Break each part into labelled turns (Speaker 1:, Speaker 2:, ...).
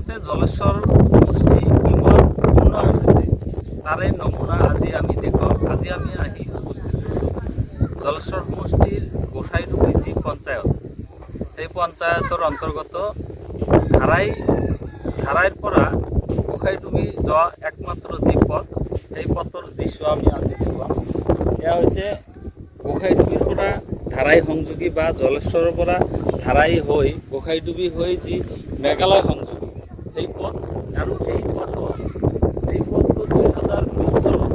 Speaker 1: অঞ্চলটোতে জলেশ্বৰ সমষ্টি কিমান উন্নয়ন হৈছে তাৰে নমুনা আজি আমি আহি উপস্থিত হৈছোঁ জলেশ্বৰ সমষ্টিৰ গোসাইডুবি যি পঞ্চায়ত এই পঞ্চায়তৰ অন্তৰ্গত ধাৰাইৰ পৰা গোসাইডুবি যোৱা একমাত্ৰ যি পথ সেই পথৰ দৃশ্য আমি আজি দেখুৱাম। এয়া হৈছে গোসাইডুবিৰ পৰা ধাৰাই সংযোগী বা জলেশ্বৰৰ পৰা ধাৰাই হৈ গোসাইডুবি হৈ যি মেঘালয় সংযোগী সেই পথ আৰু এই পথটো 2020 চনত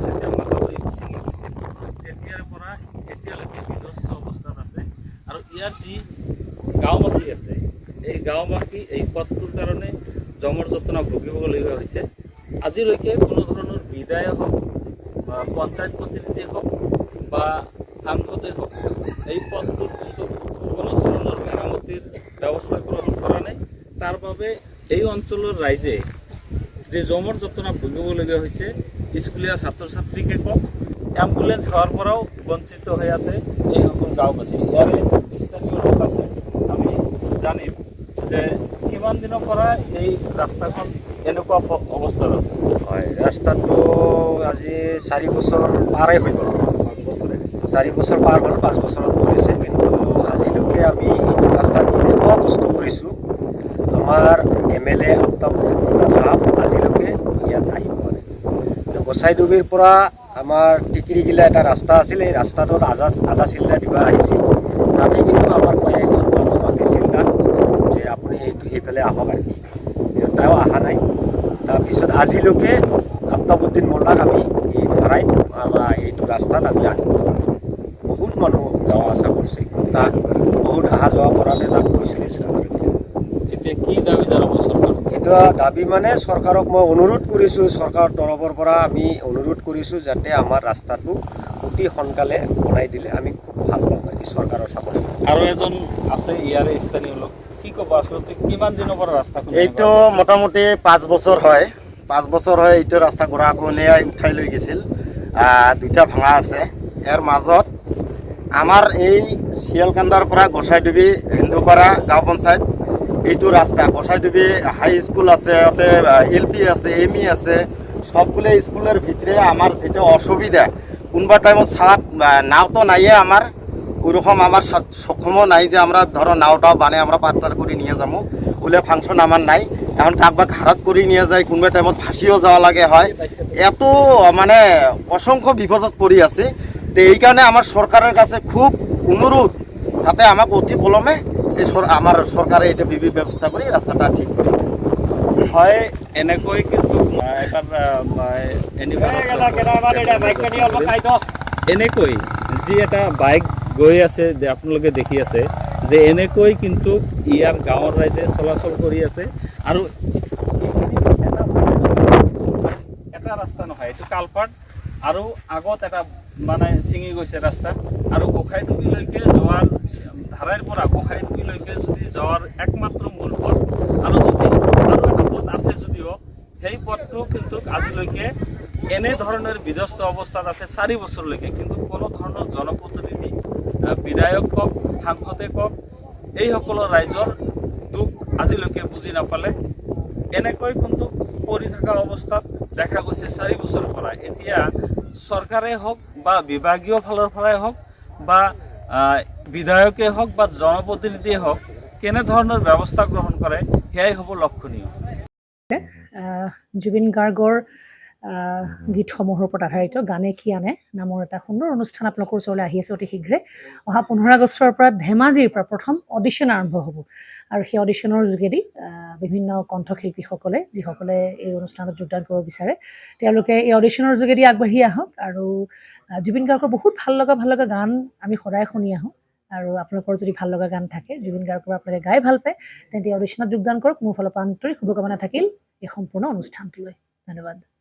Speaker 1: যেতিয়া মাথাউৰি ছিঙি গৈছিল তেতিয়াৰ পৰা এতিয়ালৈকে বিধ্বস্ত অৱস্থাত আছে আৰু ইয়াৰ যি গাঁওবাসী আছে এই গাঁওবাসী এই পথটোৰ কাৰণে জমৰ যন্ত্ৰণা ভুগিবলগীয়া হৈছে। আজিলৈকে কোনো ধৰণৰ বিদায় হওক বা পঞ্চায়ত প্ৰতিনিধি হওক বা সাংসদে হওক এই পথটোৰ কিন্তু কোনো ধৰণৰ মেৰামতিৰ ব্যৱস্থা গ্ৰহণ কৰা নাই। তাৰ বাবে এই অঞ্চলৰ ৰাইজে যে জমৰ যন্ত্ৰণা ভুগিবলগীয়া হৈছে স্কুলীয়া ছাত্ৰ ছাত্ৰীকে কওক এম্বুলেন্স সেৱাৰ পৰাও বঞ্চিত হৈ আছে এইসকল গাঁওবাসী। ইয়াৰে স্থানীয় লোক আছে আমি জানিম যে কিমান দিনৰ পৰা এই ৰাস্তাখন এনেকুৱা অৱস্থাত আছে।
Speaker 2: হয়, ৰাস্তাটো আজি 4 বছৰ পাৰেই হৈ গ'ল। 4 বছৰ পাৰ হ'ল, 5 বছৰত পৰিছে, কিন্তু আজিলৈকে আমি এইটো ৰাস্তা এনেকুৱা কষ্ট কৰিছোঁ। আমাৰ MLA আফতাবুদ্দিন মোল্লা চাহাব আজিলৈকে ইয়াত আহি পোৱা নাই। কিন্তু গোসাইডুবিৰ পৰা আমাৰ টিকিৰিগিলা এটা ৰাস্তা আছিল, এই ৰাস্তাটোত আধা চিল্লা দিব আহিছিল। তাতে কিন্তু আমাৰ কয়েকজন মানুহ মাতিছিল তাত যে আপুনি সেইফালে আহক আৰু কি, কিন্তু তেওঁ অহা নাই। তাৰপিছত আজিলৈকে আফতাবুদ্দিন মোল্লাক আমি এই ধাৰাইত এইটো ৰাস্তাত আমি আনিব পাৰোঁ। বহুত মানুহ যোৱা আশা কৰিছে, তাক বহুত অহা যোৱা কৰাতে তাক কৈছিলোঁ।
Speaker 1: এতিয়া কি দাবী জনাব চৰকাৰ?
Speaker 2: এইটো দাবী মানে চৰকাৰক মই অনুৰোধ কৰিছোঁ, চৰকাৰৰ তৰফৰ পৰা আমি অনুৰোধ কৰিছোঁ যাতে আমাৰ ৰাস্তাটো অতি সোনকালে বনাই দিলে আমি খুব ভাল পাওঁ আৰু চৰকাৰৰ চাকৰি।
Speaker 1: আৰু এজন আছে ইয়াৰে স্থানীয় লোক, কি ক'ব আচলতে কিমান দিনৰ পৰা ৰাস্তাখন?
Speaker 3: এইটো মোটামুটি 5 বছৰ হয়। 5 বছৰ হয় এইটো ৰাস্তা গৰাখহনীয়াই উঠাই লৈ গৈছিল। 2টা ভাঙা আছে। ইয়াৰ মাজত আমাৰ এই শিয়ালকান্দাৰ পৰা গোসাইডুবি হিন্দুপাৰা গাঁও পঞ্চায়ত এইটো ৰাস্তা গোসাইডুবি হাই স্কুল আছে, ইয়াতে LP আছে, ME আছে, সবগুলো স্কুলের ভিতরে আমার যেটা অসুবিধা কোনবা টাইমত ছাড়া নাও তো নাইয়ে আমার ওরকম আমার সক্ষমও নাই যে আমরা ধরো নাওটাও বানিয়ে আমরা পার্টনার করে নিয়ে যাবো ওলে ফাংশন আমার নাই। এখন কাকবা ঘাড়ত করে নিয়ে যায়, কোনবা টাইমত ফাঁসিও যাওয়া লাগে হয়। এত মানে অসংখ্য বিপদত পড়ি আছে। তো এই কারণে আমার সরকারের কাছে খুব অনুরোধ যাতে আমাকে অতি বলমে আমার সরকারে এটা ব্যবস্থা করে রাস্তাটা ঠিক করে
Speaker 1: হয়। এনেকৈ কিন্তু এনেকৈ যি এটা বাইক গৈ আছে আপোনালোকে দেখি আছে যে এনেকৈ কিন্তু ইয়াৰ গাঁৱৰ ৰাইজে চলাচল কৰি আছে। আৰু এটা ৰাস্তা নহয়, এইটো কালপাট আৰু আগত এটা মানে ছিঙি গৈছে ৰাস্তা। আৰু গোসাইডুবিলৈকে যোৱাৰ ধাৰাইৰ পৰা গোসাইডুবিলৈকে যদি যোৱাৰ একমাত্ৰ মূল পথ আৰু এটা পথ আছে যদিও সেই পথটো কিন্তু আজিলৈকে এনেধৰণৰ বিধ্বস্ত অৱস্থাত আছে 4 বছৰলৈকে। কিন্তু কোনো ধৰণৰ জনপ্ৰতিনিধি বিধায়ক কওক সাংসদে কওক এইসকলৰ ৰাইজৰ দুখ আজিলৈকে বুজি নাপালে। এনেকৈ কিন্তু পৰি থকা অৱস্থাত দেখা গৈছে 4 বছৰৰ পৰা। এতিয়া চৰকাৰে হওক বা বিভাগীয় ফালৰ পৰাই হওক বা বিধায়কে হওক বা জনপ্ৰতিনিধিয়ে হওক কেনেধৰণৰ ব্যৱস্থা গ্ৰহণ কৰে সেয়াই হ'ব লক্ষণীয়।
Speaker 4: জুবিন গাৰ্গৰ গীতসমূহৰ ওপৰত আধাৰিত গানে কি আনে নামৰ এটা সুন্দৰ অনুষ্ঠান আপোনালোকৰ ওচৰলৈ আহি আছে অতি শীঘ্ৰে। অহা 15 আগষ্টৰ পৰা ধেমাজিৰ পৰা প্ৰথম অডিশ্যন আৰম্ভ হ'ব আৰু সেই অডিশ্যনৰ যোগেদি বিভিন্ন কণ্ঠশিল্পীসকলে যিসকলে এই অনুষ্ঠানত যোগদান কৰিব বিচাৰে তেওঁলোকে এই অডিশ্যনৰ যোগেদি আগবাঢ়ি আহক। আৰু জুবিন গাৰ্গৰ বহুত ভাল লগা গান আমি সদায় শুনি আহোঁ। আৰু আপোনালোকৰ যদি ভাল লগা গান থাকে জুবিন গাৰ্গৰ আপোনালোকে গাই ভাল পায় তেন্তে অডিশ্যনত যোগদান কৰক। মোৰ ফালৰ পৰা আন্তৰিক শুভকামনা থাকিল এই সম্পূৰ্ণ অনুষ্ঠানটোলৈ। ধন্যবাদ।